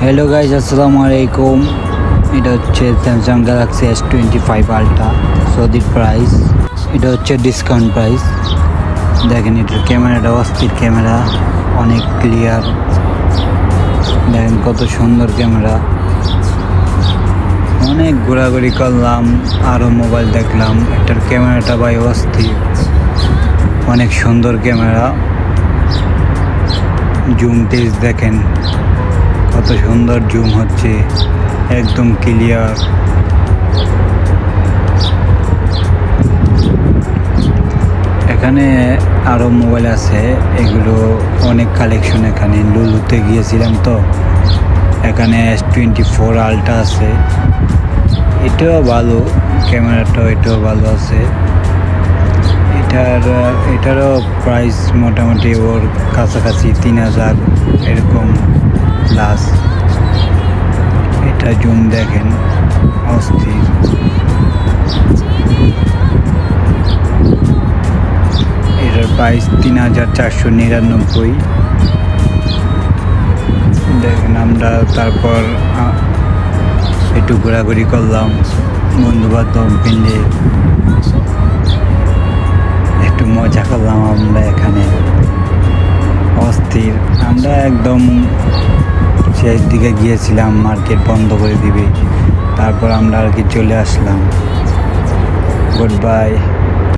Hello guys, আসসালামু আলাইকুম। এটা হচ্ছে স্যামসাং গ্যালাক্সি S25 আলট্রা। সৌদির প্রাইস, এটা হচ্ছে ডিসকাউন্ট প্রাইস। দেখেন এটার ক্যামেরাটা অস্থির ক্যামেরা, অনেক ক্লিয়ার। দেখেন কত সুন্দর ক্যামেরা। অনেক ঘোরাঘুরি করলাম, আরও মোবাইল দেখলাম। এটার ক্যামেরাটা ভাই অস্থির, অনেক সুন্দর ক্যামেরা। জুম টেস্ট দেখেন কত সুন্দর জুম হচ্ছে, একদম ক্লিয়ার। এখানে আরও মোবাইল আছে, এগুলো অনেক কালেকশন। এখানে লুলুতে গিয়েছিলাম তো, এখানে S24 আলট্রা আছে, এটাও ভালো ক্যামেরাটাও, এটাও ভালো আছে। এটারও প্রাইস মোটামুটি ওর কাছাকাছি 3000 এরকম প্লাস। এটা জুম দেখেন অস্থির। এটার প্রাইস 3499। দেখেন আমরা তারপর একটু ঘোরাঘুরি করলাম, বন্ধু বান্ধব মিলে একটু মজা করলাম আমরা এখানে, অস্থির। আমরা একদম শেষ দিকে গিয়েছিলাম, মার্কেট বন্ধ করে দিবে, তারপর আমরা আর কি চলে আসলাম। Good bye.